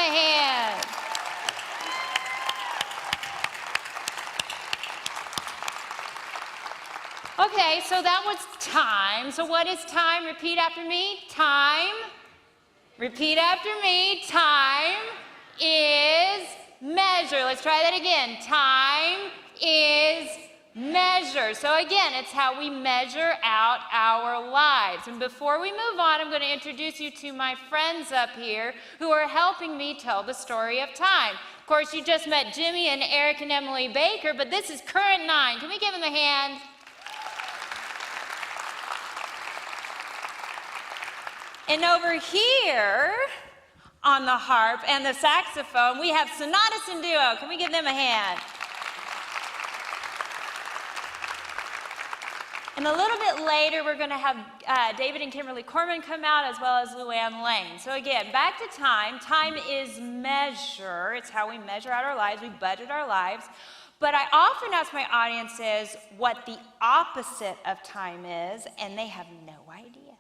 a hand. Okay, so that was time. So what is time? Repeat after me. Time. Repeat after me. Time is measure. Let's try that again. Time is measure. So again, it's how we measure out our lives. And before we move on, I'm going to introduce you to my friends up here who are helping me tell the story of time. Of course, you just met Jimmy and Eric and Emily Baker, but this is current 9. Can we give them a hand? And over here on the harp and the saxophone, we have Sonates and duo. Can we give them a hand? And a little bit later, we're going to have David and Kimberly Corman come out, as well as LuAnn Lane. So again, back to time. Time is measure. It's how we measure out our lives. We budget our lives. But I often ask my audiences what the opposite of time is, and they have no idea.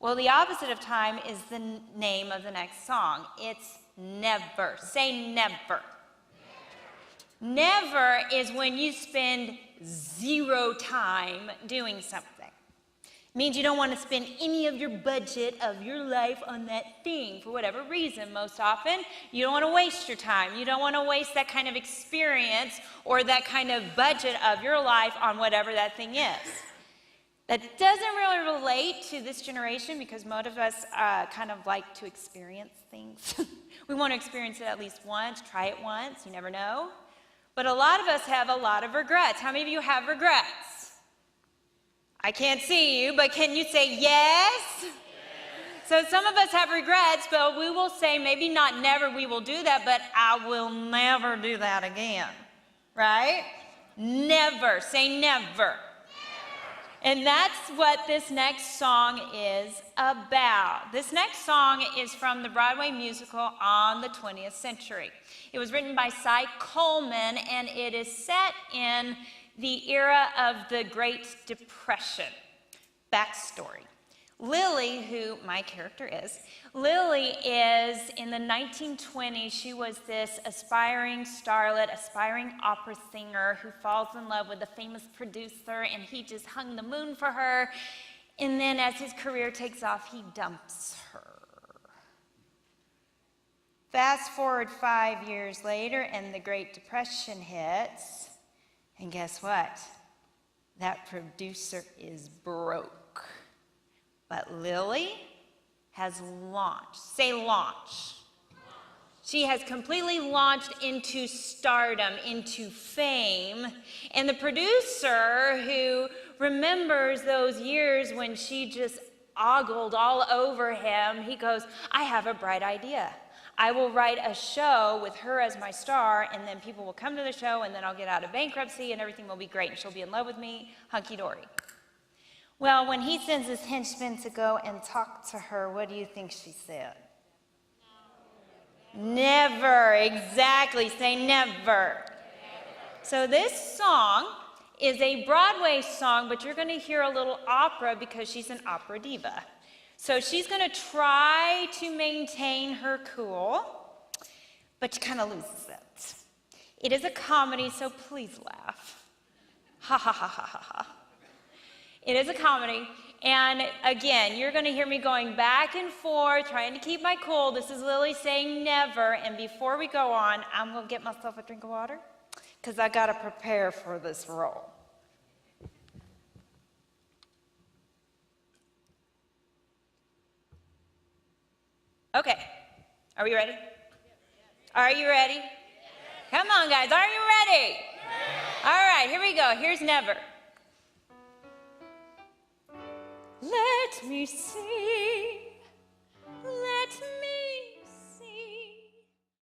Well, the opposite of time is the name of the next song. It's never. Say never. Never is when you spend 0 time doing something. It means you don't want to spend any of your budget of your life on that thing for whatever reason. Most often, you don't want to waste your time. You don't want to waste that kind of experience or that kind of budget of your life on whatever that thing is. That doesn't really relate to this generation because most of us kind of like to experience things. We want to experience it at least once, try it once, you never know. But a lot of us have a lot of regrets. How many of you have regrets? I can't see you, but can you say yes? Yes. So some of us have regrets, but we will say maybe not never we will do that, but I will never do that again, right? Never. Say never. And that's what this next song is about. This next song is from the Broadway musical On the 20th Century. It was written by Cy Coleman, and it is set in the era of the Great Depression. Backstory. Lily, who my character is, Lily is in the 1920s, she was this aspiring starlet, aspiring opera singer who falls in love with a famous producer, and he just hung the moon for her. And then as his career takes off, he dumps her. Fast forward 5 years later, and the Great Depression hits, and guess what? That producer is broke. But Lily has launched. Say launch. She has completely launched into stardom, into fame. And the producer who remembers those years when she just ogled all over him, he goes, I have a bright idea. I will write a show with her as my star, and then people will come to the show, and then I'll get out of bankruptcy, and everything will be great, and she'll be in love with me, hunky-dory. Well, when he sends his henchmen to go and talk to her, what do you think she said? Never. Exactly. Say never. So this song is a Broadway song, but you're going to hear a little opera because she's an opera diva. So she's going to try to maintain her cool, but she kind of loses it. It is a comedy, so please laugh. Ha ha ha ha ha ha. It is a comedy, and again, you're going to hear me going back and forth, trying to keep my cool. This is Lily saying never, and before we go on, I'm going to get myself a drink of water, because I got to prepare for this role. Okay, are we ready? Are you ready? Come on, guys, are you ready? All right, here we go. Here's never. Let me sing, let me